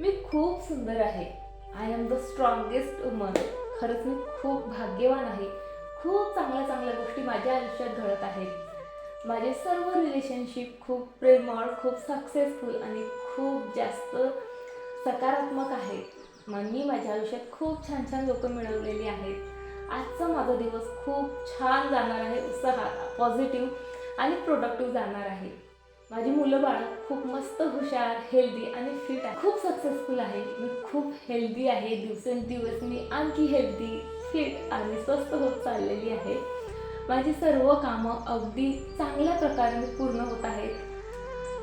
मी खूप सुंदर आहे. I am the strongest woman. खरंच मी खूप भाग्यवान आहे. खूप चांगल्या चांगल्या गोष्टी माझ्या आयुष्यात घडत आहेत. माझे सर्व रिलेशनशिप खूप प्रेमळ, खूप सक्सेसफुल आणि खूप जास्त सकारात्मक आहेत. मी माझ्या आयुष्यात खूप छान छान लोकं मिळवलेली आहेत. आजचा माझा दिवस खूप छान जाणार आहे. उत्साहात, पॉझिटिव्ह आणि प्रोडक्टिव्ह जाणार आहे. माझी मुलं बाळं खूप मस्त, हुशार, हेल्दी आणि फिट आहे. खूप सक्सेसफुल आहे. मी खूप हेल्दी आहे. दिवसेंदिवस मी आणखी हेल्दी, फिट आणि स्वस्थ होत चाललेली आहे. माझी सर्व कामं अगदी चांगल्या प्रकारे पूर्ण होत आहेत.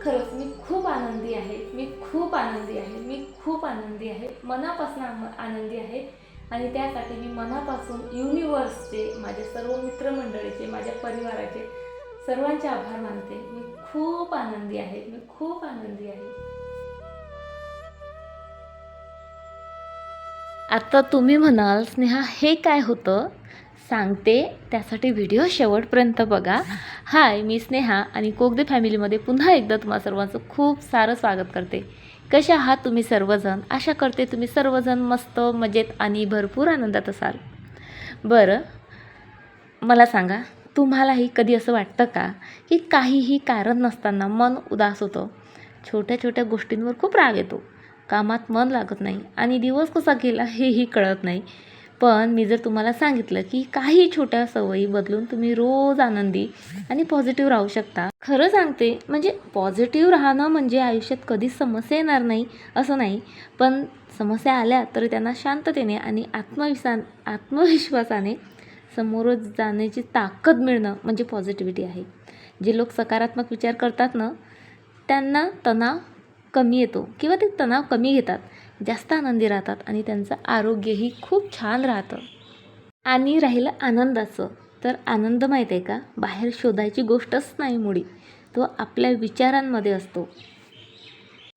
खरंच मी खूप आनंदी आहे. मी खूप आनंदी आहे. मी खूप आनंदी आहे. मनापासून आनंदी आहे. आणि त्यासाठी मी मनापासून युनिवर्सचे, माझ्या सर्व मित्रमंडळीचे, माझ्या परिवाराचे सर्वांचे आभार मानते. मी खूप आनंदी आहे. मी खूप आनंदी आहे. आता तुम्ही म्हणाल, स्नेहा हे काय होतं? सांगते, त्यासाठी व्हिडिओ शेवटपर्यंत बघा. हाय, मी स्नेहा आणि कोकदे फॅमिलीमध्ये पुन्हा एकदा तुम्हा सर्वांचं खूप सारं स्वागत करते. कसे आहात तुम्ही सर्वजण? आशा करते तुम्ही सर्वजण मस्त, मजेत आणि भरपूर आनंदात असाल. बरं, मला सांगा, तुम्हालाही कधी असं वाटतं का की काहीही कारण नसताना मन उदास होतं? छोट्या छोट्या गोष्टींवर खूप राग येतो, कामात मन लागत नाही आणि दिवस कसा गेला हेही कळत नाही. पण मी जर तुम्हाला सांगितलं की काही छोट्या सवयी बदलून तुम्ही रोज आनंदी आणि पॉझिटिव्ह राहू शकता. खरं सांगते, म्हणजे पॉझिटिव्ह राहणं म्हणजे आयुष्यात कधीच समस्या येणार नाही असं नाही, पण समस्या आल्या तर त्यांना शांततेने आणि आत्मविश्वासाने समोर जाण्याची ताकद मिळणं म्हणजे पॉझिटिव्हिटी आहे. जे लोक सकारात्मक विचार करतात ना, त्यांना तणाव कमी येतो किंवा ते तणाव कमी घेतात, जास्त आनंदी राहतात आणि त्यांचं आरोग्यही खूप छान राहतं. आणि राहिलं आनंदाचं, तर आनंद माहीत आहे का, बाहेर शोधायची गोष्टच नाही मुळी, तो आपल्या विचारांमध्ये असतो.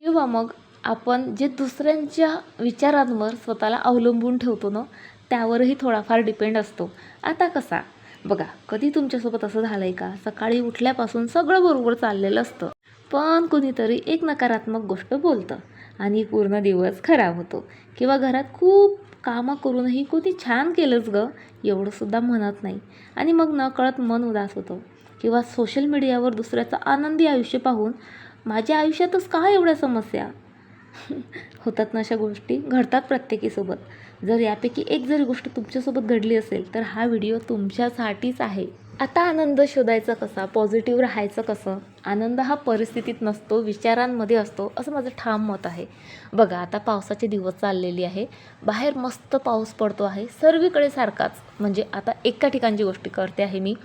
किंवा मग आपण जे दुसऱ्यांच्या विचारांवर स्वतःला अवलंबून ठेवतो ना, त्यावरही थोडाफार डिपेंड असतो. आता कसा बघा, कधी तुमच्यासोबत असं झालं आहे का, सकाळी उठल्यापासून सगळं बरोबर चाललेलं असतं, पण कुणीतरी एक नकारात्मक गोष्ट बोलतं आणि पूर्ण दिवस खराब होतो. किंवा घरात खूप कामं करूनही कोणी छान केलंच गं एवढंसुद्धा म्हणत नाही आणि मग नकळत मन उदास होतं. किंवा सोशल मीडियावर दुसऱ्याचं आनंदी आयुष्य पाहून माझ्या आयुष्यातच का एवढ्या समस्या होतात ना, अशा गोष्टी घडतात प्रत्येकीसोबत. जर यापैकी एक जरी गोष्ट तुमच्यासोबत घडली असेल तर हा व्हिडिओ तुमच्यासाठीच आहे. आता आनंद शोधायचा कसा, पॉझिटिव्ह राहायचं कसं? आनंद हा परिस्थितीत नसतो, विचारांमध्ये असतो, असं माझं ठाम मत आहे. बघा, आता पावसाचे दिवस चाललेली आहे, बाहेर मस्त पाऊस पडतो आहे सर्वीकडे सारखाच. म्हणजे आता एका ठिकाणची गोष्टी करते आहे मी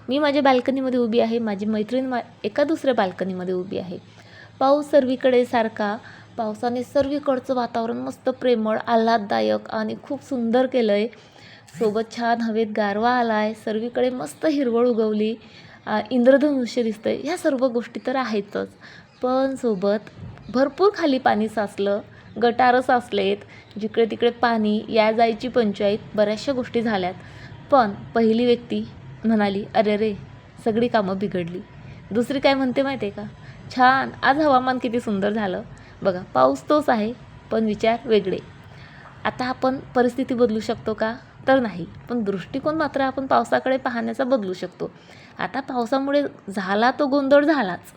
मी माझ्या बाल्कनीमध्ये उभी आहे, माझी मैत्रीण एका दुसऱ्या बाल्कनीमध्ये उभी आहे. पाऊस सर्वीकडे सारखा, पावसाने सर्वीकडचं वातावरण मस्त प्रेमळ, आल्हाददायक आणि खूप सुंदर केलं आहे. सोबत छान हवेत गारवा आला आहे, सर्वीकडे मस्त हिरवळ उगवली, इंद्रधनुष्य दिसतं आहे. ह्या सर्व गोष्टी तर आहेतच, पण सोबत भरपूर खाली पाणी साचलं, गटारं साचलेत, जिकडे तिकडे पाणी, या जायची पंचायत, बऱ्याचशा गोष्टी झाल्यात. पण पहिली व्यक्ती म्हणाली, अरे रे, सगळी कामं बिघडली. दुसरी काय म्हणते माहिती आहे का, छान, आज हवामान किती सुंदर झालं. बघा, पाऊस तोच आहे, पण विचार वेगळे. आता आपण परिस्थिती बदलू शकतो का, तर नाही, पण दृष्टिकोन मात्र आपण पावसाकडे पाहण्याचा बदलू शकतो. आता पावसामुळे झाला तो गोंधळ झालाच,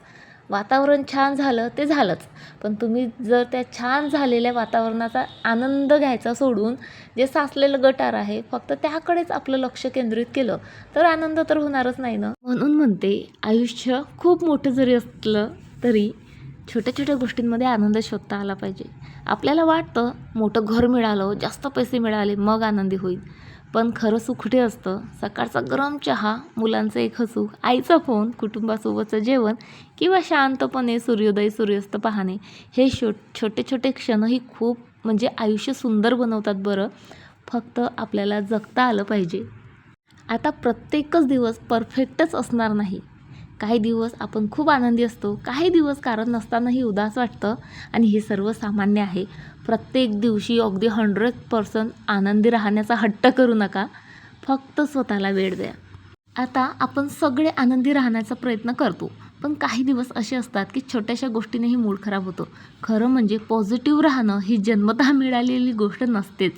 वातावरण छान झालं ते झालंच, पण तुम्ही जर त्या छान झालेल्या वातावरणाचा आनंद घ्यायचा सोडून जे साचलेलं गटार आहे फक्त त्याकडेच आपलं लक्ष केंद्रित केलं तर आनंद तर होणारच नाही ना. म्हणून म्हणते, आयुष्य खूप मोठं जरी असलं तरी छोट्या छोट्या गोष्टींमध्ये आनंद शोधता आला पाहिजे. आपल्याला वाटतं मोठं घर मिळालं, जास्त पैसे मिळाले मग आनंदी होईल, पण खरं सुख कुठे असतं? सकाळचा गरम चहा, मुलांचं एक हसू, आईचा फोन, कुटुंबासोबतचं जेवण किंवा शांतपणे सूर्योदय सूर्यास्त पाहणे, हे छोटे छोटे क्षणही खूप म्हणजे आयुष्य सुंदर बनवतात बरं. फक्त आपल्याला जगता आलं पाहिजे. आता प्रत्येकच दिवस परफेक्टच असणार नाही. काही दिवस आपण खूप आनंदी असतो, काही दिवस कारण नसतानाही उदास वाटतं आणि हे सर्वसामान्य आहे. प्रत्येक दिवशी अगदी 100% आनंदी राहण्याचा हट्ट करू नका, फक्त स्वतःला वेळ द्या. आता आपण सगळे आनंदी राहण्याचा प्रयत्न करतो, पण काही दिवस असे असतात की छोट्याशा गोष्टीनेही मूड खराब होतो. खरं म्हणजे पॉझिटिव्ह राहणं ही जन्मतः मिळालेली गोष्ट नसतेच,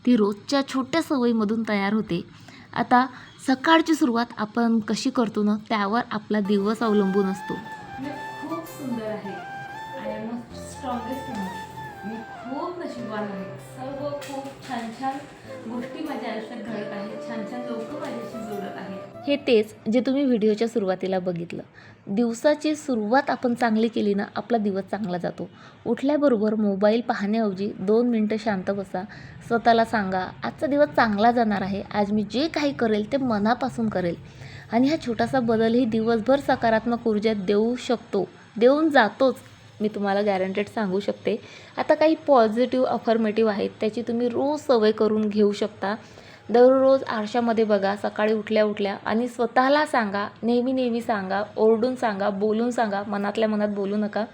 ती रोजच्या छोट्या सवयीमधून तयार होते. आता सकाळची सुरुवात आपण कशी करतो ना, त्यावर आपला दिवस अवलंबून असतो. मी खूप सुंदर आहे, I am a strongest woman. मी खूप नशीबवान आहे. सर्व खूप छान छान गोष्टी माझ्या आयुष्यात घडत आहेत, छान छान लोक माझ्याशी जोडत आहेत. हे तेच जे तुम्ही व्हिडिओच्या सुरुवातीला बघितलं. दिवसाची सुरुवात आपण चांगली केली ना, आपला दिवस चांगला जातो. उठल्याबरोबर मोबाईल पाहण्याऐवजी 2 मिनटं शांत बसा. स्वतःला सांगा, आजचा दिवस चांगला जाणार आहे, आज मी जे काही करेल ते मनापासून करेल. आणि हा छोटासा बदलही दिवसभर सकारात्मक ऊर्जा देऊ शकतो, देऊन जातोच. मी तुम्हाला गॅरंटेड सांगू शकते. आता काही पॉझिटिव्ह अफर्मेटिव्ह आहेत, त्याची तुम्ही रोज सवय करून घेऊ शकता. दररोज आरशामध्ये बघा सकाळी उठल्या उठल्या आणि स्वतःला सांगा, नेहमी सांगा, ओरडून सांगा, बोलून सांगा, मनातल्या मनात बोलू नका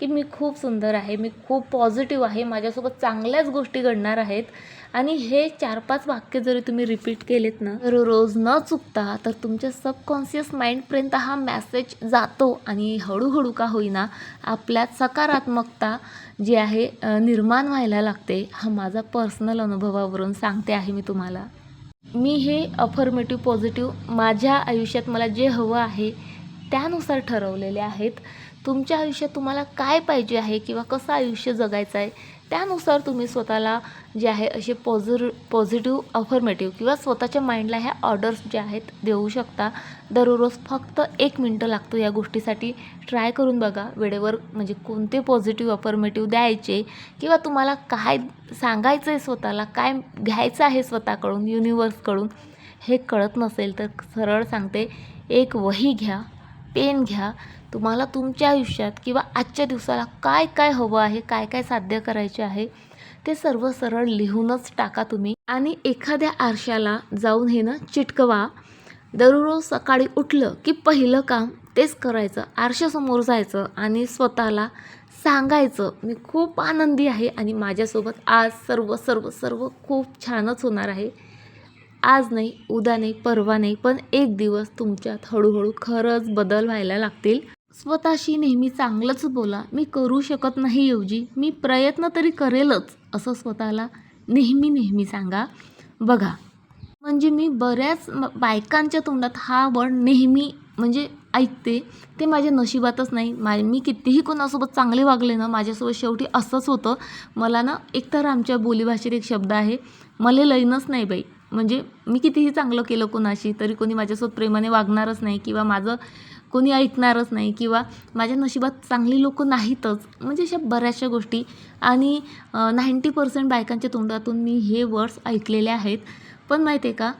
की मी खूप सुंदर आहे, मी खूप पॉझिटिव्ह आहे, माझ्यासोबत चांगल्याच गोष्टी घडणार आहेत. आणि हे 4-5 वाक्य जरी तुम्ही रिपीट केलेत ना, तर रोज न चुकता, तर तुमच्या सबकॉन्शियस माइंडपर्यंत हा मेसेज जातो आणि हळूहळू का होईना आपल्यात सकारात्मकता जी आहे निर्माण व्हायला लागते. हा माझा पर्सनल अनुभवावरून सांगते आहे मी तुम्हाला. मी हे अफर्मेटिव्ह पॉझिटिव्ह माझ्या आयुष्यात मला जे हवं आहे त्यानुसार ठरवलेले आहेत. तुमच्या आयुष्यात तुम्हाला काय पाहिजे आहे किंवा कसं आयुष्य जगायचं आहे त्यानुसार तुम्ही स्वतःला जे आहे असे पॉझिटिव्ह अफर्मेटिव्ह किंवा स्वतःच्या माइंडला ह्या ऑर्डर्स ज्या आहेत देऊ शकता. दररोज फक्त 1 मिनटं लागतो या गोष्टीसाठी. ट्राय करून बघा. वेळेवर म्हणजे कोणते पॉझिटिव्ह अफर्मेटिव्ह द्यायचे किंवा तुम्हाला काय सांगायचं आहे, स्वतःला काय घ्यायचं आहे स्वतःकडून, युनिवर्सकडून हे कळत नसेल तर सरळ सांगते, एक वही घ्या, पेन घ्या. तुम्हाला तुमच्या आयुष्यात किंवा आजच्या दिवसाला काय काय हवं आहे, काय काय साध्य करायचे आहे ते सर्व सरळ लिहूनच टाका तुम्ही. आणि एखाद्या आरशाला जाऊन हे ना चिटकवा. दररोज सकाळी उठलं की पहिलं काम तेच करायचं, आरशासमोर जायचं आणि स्वतःला सांगायचं, मी खूप आनंदी आहे आणि माझ्यासोबत आज सर्व सर्व सर्व खूप छानच होणार आहे. आज नाही, उद्या नाही, परवा नाही, पण एक दिवस तुमच्यात हळूहळू खरंच बदल व्हायला लागतील. स्वतःशी नेहमी चांगलंच बोला. मी करू शकत नाही ऐवजी मी प्रयत्न तरी करेलच असं स्वतःला नेहमी सांगा. बघा, म्हणजे मी बऱ्याच बायकांच्या तोंडात हा वर्ड नेहमी म्हणजे ऐकते. ते माझ्या नशिबातच नाही. मी कितीही कोणासोबत चांगले वागले ना, माझ्यासोबत शेवटी असंच होतं. मला ना एकतर आमच्या बोलीभाषेत एक शब्द आहे, मले लईनच नाही बाई. म्हणजे मी कितीही चांगलं केलं कोणाशी तरी कोणी माझ्यासोबत प्रेमाने वागणारच नाही किंवा माझं कोणी ऐकणारच नाही किंवा माझ्या नशिबात चांगली लोकं नाहीतच. म्हणजे अशा बऱ्याचशा गोष्टी आणि 90% बायकांच्या तोंडातून मी हे वर्ड्स ऐकलेले आहेत. पण माहिती आहे का,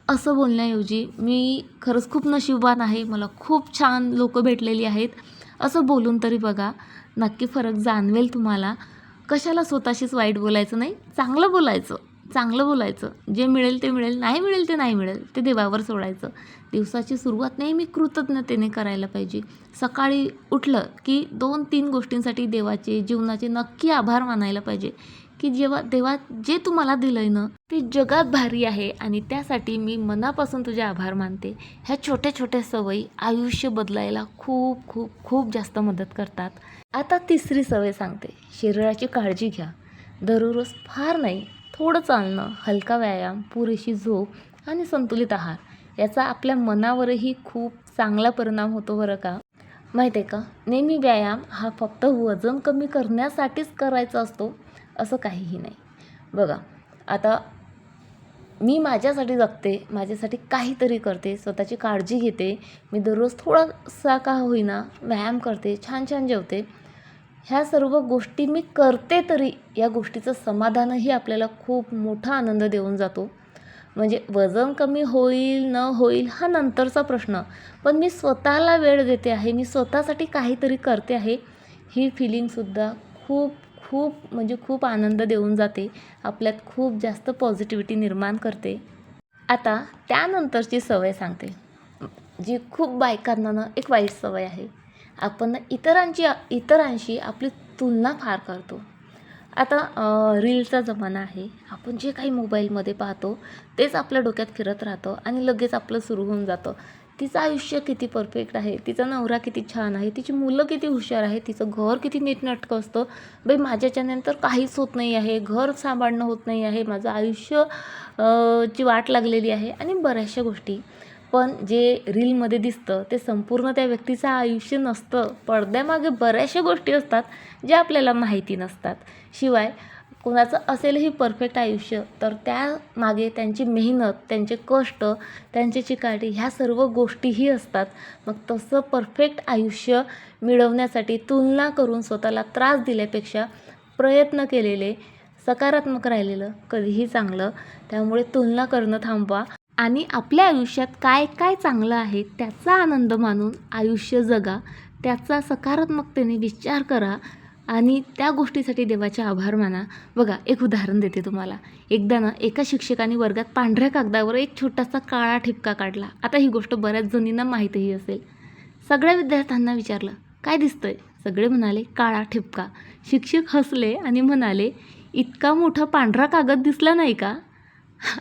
असं बोलण्याऐवजी मी खरंच खूप नशीबवान आहे, मला खूप छान लोकं भेटलेली आहेत असं बोलून तरी बघा. नक्की फरक जाणवेल तुम्हाला. कशाला स्वतःशीच वाईट बोलायचं नाही, चांगलं बोलायचं, चांगलं बोलायचं. जे मिळेल ते मिळेल, नाही मिळेल ते नाही मिळेल, ते देवावर सोडायचं. दिवसाची सुरुवात नेहमी कृतज्ञतेने करायला पाहिजे. सकाळी उठलं की 2-3 गोष्टींसाठी देवाचे, जीवनाचे नक्की आभार मानायला पाहिजे की जेव्हा देवा जे तुम्हाला दिलं आहे ना ते जगात भारी आहे आणि त्यासाठी मी मनापासून तुझे आभार मानते. ह्या छोट्या छोट्या सवयी आयुष्य बदलायला खूप खूप खूप जास्त मदत करतात. आता तिसरी सवय सांगते, शरीराची काळजी घ्या. दररोज फार नाही, थोडं चालणं, हलका व्यायाम, पुरेशी झोप आणि संतुलित आहार याचा आपल्या मनावरही खूप चांगला परिणाम होतो बरं का. माहीत आहे का, नेहमी व्यायाम हा फक्त वजन कमी करण्यासाठीच करायचा असतो असं काहीही नाही. बघा, आता मी माझ्यासाठी जगते, माझ्यासाठी काहीतरी करते, स्वतःची काळजी घेते. मी दररोज थोडासा का होईना व्यायाम करते, छान छान जेवते. ह्या सर्व गोष्टी मी करते तरी या गोष्टीचं समाधानही आपल्याला खूप मोठा आनंद देऊन जातो. म्हणजे वजन कमी होईल न होईल हा नंतरचा प्रश्न, पण मी स्वतःला वेळ देते आहे, मी स्वतःसाठी काहीतरी करते आहे, ही फिलिंगसुद्धा खूप खूप म्हणजे खूप आनंद देऊन जाते. आपल्यात खूप जास्त पॉझिटिव्हिटी निर्माण करते. आता त्यानंतरची सवय सांगते, जी खूप बायकांना ना एक वाईट सवय आहे. आपण ना इतरांशी आपली तुलना फार करतो. आता रीलचा जमाना आहे. आपण जे काही मोबाईलमध्ये पाहतो तेच आपल्या डोक्यात फिरत राहतं आणि लगेच आपलं सुरू होऊन जातं. तिचं आयुष्य किती परफेक्ट आहे, तिचा नवरा किती छान आहे, तिची मुलं किती हुशार आहे, तिचं घर किती नीटनेटकं असतं. बाई माझ्याच्याने तर काहीच होत नाही आहे, घर सांभाळणं होत नाही आहे, माझं आयुष्य ची वाट लागलेली आहे आणि बऱ्याचशा गोष्टी. पण जे रीलमध्ये दिसतं ते संपूर्ण त्या व्यक्तीचं आयुष्य नसतं. पडद्यामागे बऱ्याचशा गोष्टी असतात ज्या आपल्याला माहिती नसतात. शिवाय कोणाचं असेलही परफेक्ट आयुष्य तर त्यामागे त्यांची मेहनत, त्यांचे कष्ट, त्यांची चिकाटी ह्या सर्व गोष्टीही असतात. मग तसं परफेक्ट आयुष्य मिळवण्यासाठी तुलना करून स्वतःला त्रास दिल्यापेक्षा प्रयत्न केलेले, सकारात्मक राहिलेलं कधीही चांगलं. त्यामुळे तुलना करणं थांबवा आणि आपल्या आयुष्यात काय काय चांगलं आहे त्याचा आनंद मानून आयुष्य जगा. त्याचा सकारात्मकतेने विचार करा आणि त्या गोष्टीसाठी देवाचे आभार माना. बघा, एक उदाहरण देते तुम्हाला. एकदा ना एका शिक्षकाने वर्गात पांढऱ्या कागदावर एक छोटासा काळा ठिपका काढला. आता ही गोष्ट बऱ्याच जणींना माहीतही असेल. सगळ्या विद्यार्थ्यांना विचारलं, काय दिसतंय? सगळे म्हणाले, काळा ठिपका. शिक्षक हसले आणि म्हणाले, इतका मोठा पांढरा कागद दिसला नाही का?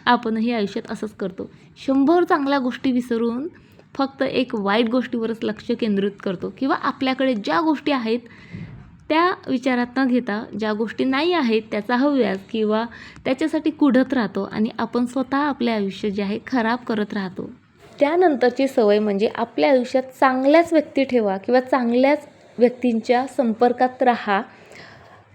आपणही आयुष्यात असंच करतो. 100 चांगल्या गोष्टी विसरून फक्त एक वाईट गोष्टीवरच लक्ष केंद्रित करतो किंवा आपल्याकडे ज्या गोष्टी आहेत त्या विचारात न घेता ज्या गोष्टी नाही आहेत त्याचा हव्यास किंवा त्याच्यासाठी कुढत राहतो आणि आपण स्वतः आपले आयुष्य जे आहे खराब करत राहतो. त्यानंतरची सवय म्हणजे आपल्या आयुष्यात चांगल्याच व्यक्ती ठेवा किंवा चांगल्याच व्यक्तींच्या संपर्कात राहा.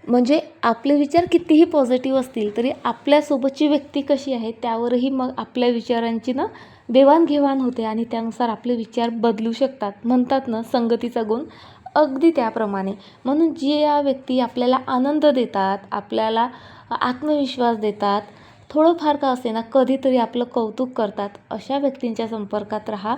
म्हणजे आपले विचार कितीही पॉझिटिव्ह असतील तरी आपल्यासोबतची व्यक्ती कशी आहे त्यावरही मग आपल्या विचारांची ना देवाणघेवाण होते आणि त्यानुसार आपले विचार बदलू शकतात. म्हणतात ना, संगतीचा गुण. अगदी त्याप्रमाणे. म्हणून ज्या व्यक्ती आपल्याला आनंद देतात, आपल्याला आत्मविश्वास देतात, थोडंफार का असेना कधीतरी आपलं कौतुक करतात, अशा व्यक्तींच्या संपर्कात राहा.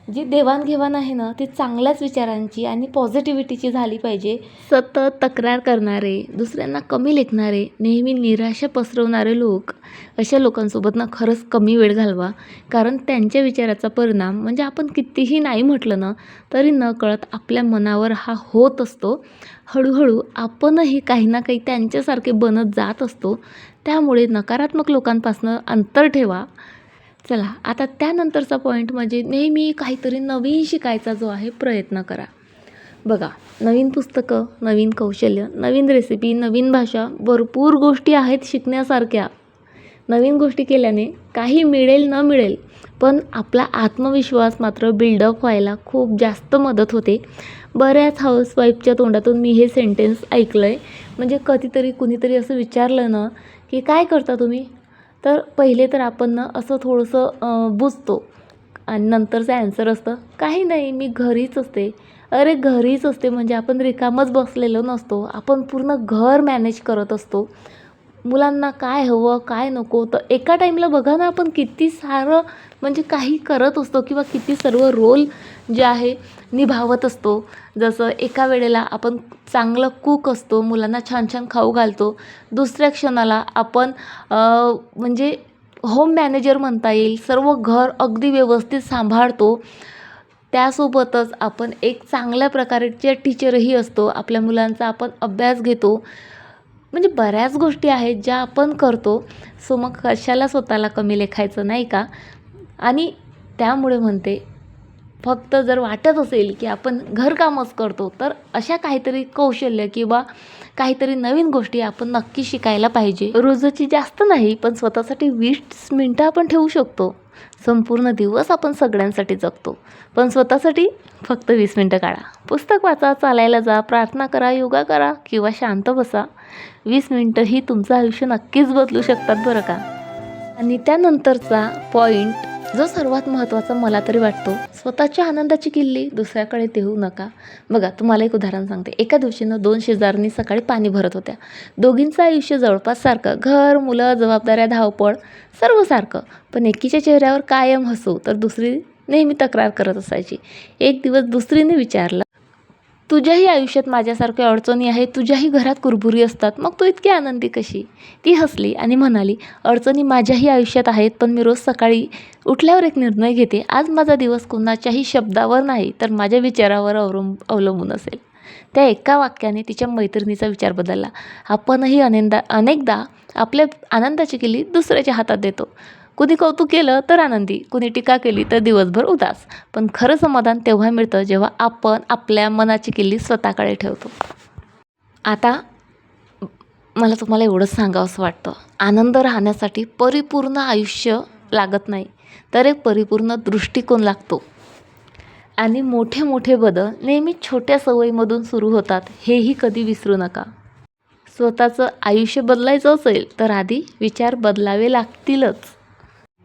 जी देवाणघेवाण आहे ना ती चांगल्याच विचारांची आणि पॉझिटिव्हिटीची झाली पाहिजे. सतत तक्रार करणारे, दुसऱ्यांना कमी लेखणारे, नेहमी निराशा पसरवणारे लोक, अशा लोकांसोबत ना खरंच कमी वेळ घालवा. कारण त्यांच्या विचाराचा परिणाम म्हणजे आपण कितीही नाही म्हटलं ना तरी नकळत आपल्या मनावर हा होत असतो. हळूहळू आपणही काही ना काही त्यांच्यासारखे बनत जात असतो. त्यामुळे नकारात्मक लोकांपासून अंतर ठेवा. चला, आता त्यानंतरचा पॉईंट म्हणजे नेहमी काहीतरी नवीन शिकायचा जो आहे प्रयत्न करा. बघा, नवीन पुस्तकं, नवीन कौशल्य, नवीन रेसिपी, नवीन भाषा, भरपूर गोष्टी आहेत शिकण्यासारख्या. नवीन गोष्टी केल्याने काही मिळेल न मिळेल पण आपला आत्मविश्वास मात्र बिल्डअप व्हायला खूप जास्त मदत होते. बऱ्याच हाऊसवाईफच्या तोंडातून मी हे सेंटेन्स ऐकलं आहे. म्हणजे कधीतरी कुणीतरी असं विचारलं ना की काय करता तुम्ही, तर पहिले तर आपण ना असं थोडंसं बुजतो आणि नंतरचं ॲन्सर असतं, काही नाही, मी घरीच असते. अरे घरीच असते म्हणजे आपण रिकामच बसलेलो नसतो, आपण पूर्ण घर मॅनेज करत असतो. मुलांना काय हवं काय नको तर एका टाईमला बघा ना आपण किती सारं म्हणजे काही करत असतो किंवा किती सर्व रोल जे आहे निभावत असतो. जसं एका वेळेला आपण चांगलं कूक असतो, मुलांना छान छान खाऊ घालतो, दुसऱ्या क्षणाला आपण म्हणजे होम मॅनेजर म्हणता येईल, सर्व घर अगदी व्यवस्थित सांभाळतो. त्यासोबतच आपण एक चांगल्या प्रकारचे टीचरही असतो, आपल्या मुलांचा आपण अभ्यास घेतो. म्हणजे बऱ्याच गोष्टी आहेत ज्या आपण करतो. सो मग कशाला स्वतःला कमी लेखायचं, नाही का? आणि त्यामुळे म्हणते, फक्त जर वाटत असेल की आपण घरकामच करतो तर अशा काहीतरी कौशल्य किंवा काहीतरी नवीन गोष्टी आपण नक्की शिकायला पाहिजे. रोजची जास्त नाही पण स्वतःसाठी 20 मिनटं आपण ठेवू शकतो. संपूर्ण दिवस आपण सगळ्यांसाठी जगतो पण स्वतःसाठी फक्त 20 मिनटं काढा. पुस्तक वाचा, चालायला जा, प्रार्थना करा, योगा करा किंवा शांत बसा. 20 मिनटं ही तुमचं आयुष्य नक्कीच बदलू शकतात बरं का. आणि त्यानंतरचा पॉईंट जो सर्वात महत्त्वाचा मला तरी वाटतो, स्वतःच्या आनंदाची किल्ली दुसऱ्याकडे देऊ नका. बघा, तुम्हाला एक उदाहरण सांगते. एका दिवशी 2 शेजारणी सकाळी पाणी भरत होत्या. दोघींचं आयुष्य जवळपास सारखं, घर, मुलं, जबाबदाऱ्या, धावपळ सर्व सारखं. पण एकीच्या चेहऱ्यावर कायम हसू तर दुसरी नेहमी तक्रार करत असायची. एक दिवस दुसरीने विचारलं, तुझ्याही आयुष्यात माझ्यासारख्या अडचणी आहेत, तुझ्याही घरात कुरबुरी असतात, मग तू इतकी आनंदी कशी? ती हसली आणि म्हणाली, अडचणी माझ्याही आयुष्यात आहेत पण मी रोज सकाळी उठल्यावर एक निर्णय घेते, आज माझा दिवस कोणाच्याही शब्दावर नाही तर माझ्या विचारावर अवलंबून असेल. त्या एका वाक्याने तिच्या मैत्रिणीचा विचार बदलला. आपणही अनेकदा आपल्या आनंदाची किल्ली दुसऱ्याच्या हातात देतो कुणी कौतुक केलं तर आनंदी, कुणी टीका केली तर दिवसभर उदास. पण खरं समाधान तेव्हा मिळतं जेव्हा आपण आपल्या मनाची किल्ली स्वतःकडे ठेवतो. आता मला तुम्हाला एवढंच सांगावंसं वाटतं, आनंद राहण्यासाठी परिपूर्ण आयुष्य लागत नाही, तर एक परिपूर्ण दृष्टिकोन लागतो. आणि मोठे मोठे बदल नेहमी छोट्या सवयीमधून सुरू होतात, हेही कधी विसरू नका. स्वतःचं आयुष्य बदलायचं असेल तर आधी विचार बदलावे लागतीलच.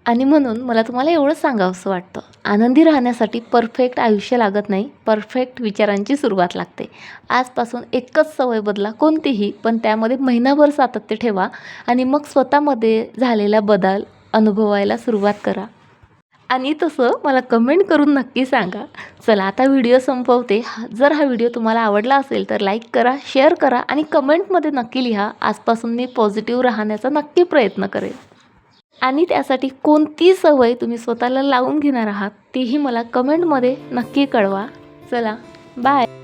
आणि म्हणून मला तुम्हाला एवढंच सांगावंसं वाटतं, आनंदी राहण्यासाठी परफेक्ट आयुष्य लागत नाही, परफेक्ट विचारांची सुरुवात लागते. आजपासून एकच सवय बदला, कोणतीही, पण त्यामध्ये महिनाभर सातत्य ठेवा आणि मग स्वतःमध्ये झालेला बदल अनुभवायला सुरुवात करा. आणि तसं मला कमेंट करून नक्की सांगा. चला आता व्हिडिओ संपवते. जर हा व्हिडिओ तुम्हाला आवडला असेल तर लाईक करा, शेअर करा आणि कमेंटमध्ये नक्की लिहा. आजपासून मी पॉझिटिव्ह राहण्याचा नक्की प्रयत्न करेन. आणि त्यासाठी कोणती सवय तुम्ही स्वतःला लावून घेणार आहात, तीही मला कमेंटमध्ये नक्की कळवा. चला, बाय.